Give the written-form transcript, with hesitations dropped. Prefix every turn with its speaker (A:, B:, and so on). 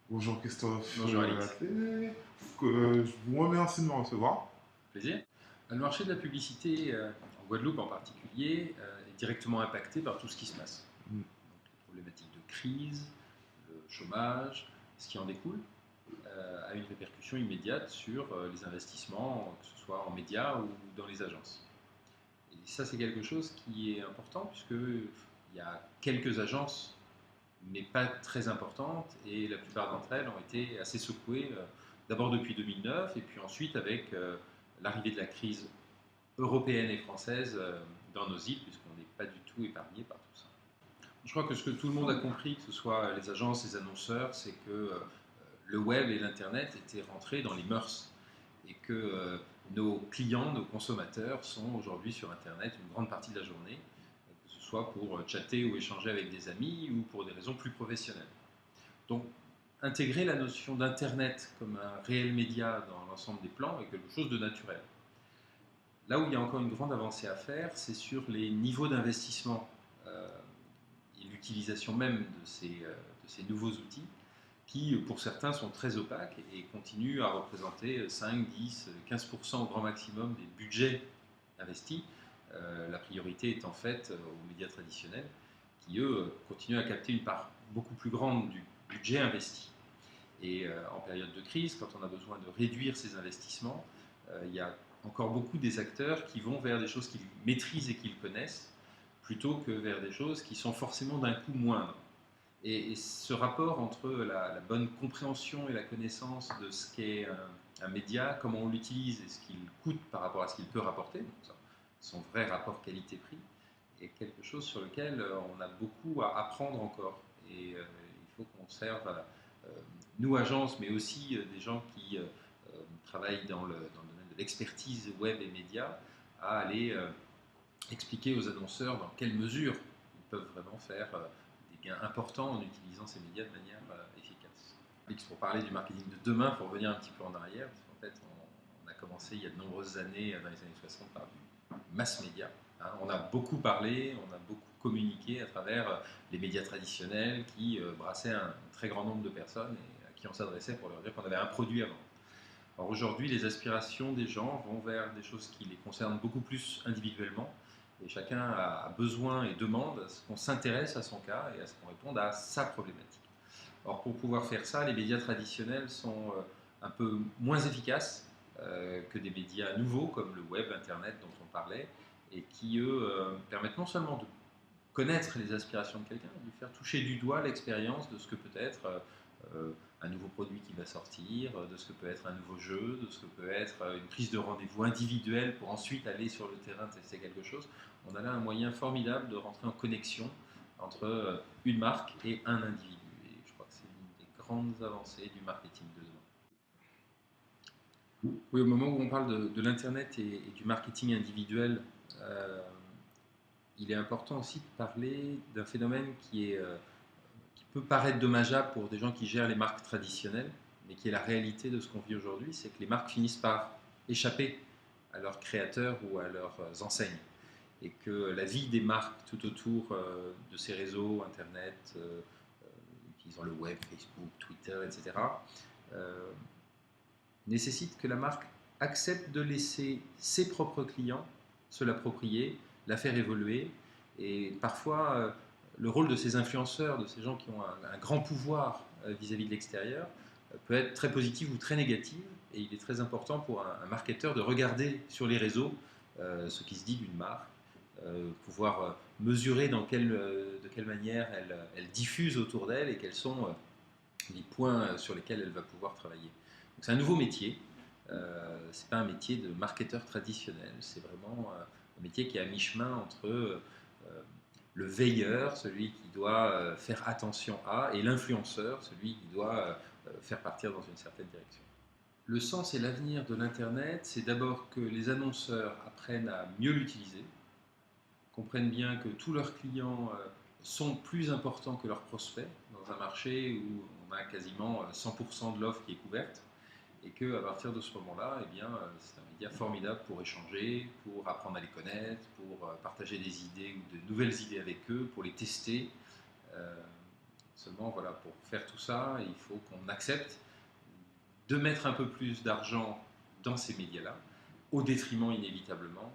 A: Bonjour Christophe,
B: Bonjour Alix.
A: je vous remercie de me recevoir.
B: Plaisir. Le marché de la publicité, en Guadeloupe en particulier, est directement impacté par tout ce qui se passe.
A: Mm.
B: Donc, les problématiques de crise, le chômage, ce qui en découle, a une répercussion immédiate sur les investissements, que ce soit en médias ou dans les agences. Et ça, c'est quelque chose qui est important puisqu'il y a quelques agences, mais pas très importantes, et la plupart d'entre elles ont été assez secouées, d'abord depuis 2009, et puis ensuite avec l'arrivée de la crise européenne et française dans nos îles, puisqu'on n'est pas du tout épargné par tout ça. Je crois que ce que tout le monde a compris, que ce soit les agences, les annonceurs, c'est que le web et l'Internet étaient rentrés dans les mœurs et que nos clients, nos consommateurs sont aujourd'hui sur Internet une grande partie de la journée, que ce soit pour chatter ou échanger avec des amis ou pour des raisons plus professionnelles. Donc, intégrer la notion d'Internet comme un réel média dans l'ensemble des plans est quelque chose de naturel. Là où il y a encore une grande avancée à faire, c'est sur les niveaux d'investissement euh, et l'utilisation même de ces nouveaux outils qui, pour certains, sont très opaques et continuent à représenter 5, 10, 15% au grand maximum des budgets investis. La priorité est en fait aux médias traditionnels qui, eux, continuent à capter une part beaucoup plus grande du budget investi. Et en période de crise, quand on a besoin de réduire ces investissements, il y a encore beaucoup des acteurs qui vont vers des choses qu'ils maîtrisent et qu'ils connaissent, plutôt que vers des choses qui sont forcément d'un coût moindre. Et ce rapport entre la bonne compréhension et la connaissance de ce qu'est un média, comment on l'utilise et ce qu'il coûte par rapport à ce qu'il peut rapporter, donc son vrai rapport qualité-prix, est quelque chose sur lequel on a beaucoup à apprendre encore. Et il faut qu'on serve, nous agences, mais aussi des gens qui travaillent dans le domaine de l'expertise web et médias, à aller expliquer aux annonceurs dans quelle mesure ils peuvent vraiment faire des gains importants en utilisant ces médias de manière efficace. Pour parler du marketing de demain, il faut revenir un petit peu en arrière, parce qu'en fait, on a commencé il y a de nombreuses années, dans les années 60, par du mass média. Hein. On a beaucoup parlé, on a beaucoup communiqué à travers les médias traditionnels qui brassaient un très grand nombre de personnes et à qui on s'adressait pour leur dire qu'on avait un produit avant. Alors aujourd'hui, les aspirations des gens vont vers des choses qui les concernent beaucoup plus individuellement, et chacun a besoin et demande à ce qu'on s'intéresse à son cas et à ce qu'on réponde à sa problématique. Or, pour pouvoir faire ça, les médias traditionnels sont un peu moins efficaces que des médias nouveaux comme le web, Internet dont on parlait, et qui, eux, permettent non seulement de connaître les aspirations de quelqu'un, de lui faire toucher du doigt l'expérience de ce que peut être un nouveau produit qui va sortir, de ce que peut être un nouveau jeu, de ce que peut être une prise de rendez-vous individuelle pour ensuite aller sur le terrain tester quelque chose. On a là un moyen formidable de rentrer en connexion entre une marque et un individu. Et je crois que c'est une des grandes avancées du marketing de demain. Oui, au moment où on parle de l'Internet et du marketing individuel, euh, il est important aussi de parler d'un phénomène qui peut paraître dommageable pour des gens qui gèrent les marques traditionnelles, mais qui est la réalité de ce qu'on vit aujourd'hui, c'est que les marques finissent par échapper à leurs créateurs ou à leurs enseignes. Et que la vie des marques tout autour de ces réseaux, Internet, utilisant le web, Facebook, Twitter, etc., euh, nécessite que la marque accepte de laisser ses propres clients se l'approprier, la faire évoluer. Et parfois, le rôle de ces influenceurs, de ces gens qui ont un grand pouvoir vis-à-vis de l'extérieur, peut être très positif ou très négatif. Et il est très important pour un marketeur de regarder sur les réseaux ce qui se dit d'une marque, pouvoir mesurer de quelle manière elle diffuse autour d'elle et quels sont les points sur lesquels elle va pouvoir travailler. Donc c'est un nouveau métier. C'est pas un métier de marketeur traditionnel. C'est vraiment un métier qui est à mi-chemin entre le veilleur, celui qui doit faire attention à, et l'influenceur, celui qui doit faire partir dans une certaine direction. Le sens et l'avenir de l'Internet, c'est d'abord que les annonceurs apprennent à mieux l'utiliser, comprennent bien que tous leurs clients sont plus importants que leurs prospects dans un marché où on a quasiment 100% de l'offre qui est couverte, et qu'à partir de ce moment-là, eh bien, c'est un média formidable pour échanger, pour apprendre à les connaître, pour partager des idées ou de nouvelles idées avec eux, pour les tester, euh, Seulement, voilà, pour faire tout ça, il faut qu'on accepte de mettre un peu plus d'argent dans ces médias-là, au détriment inévitablement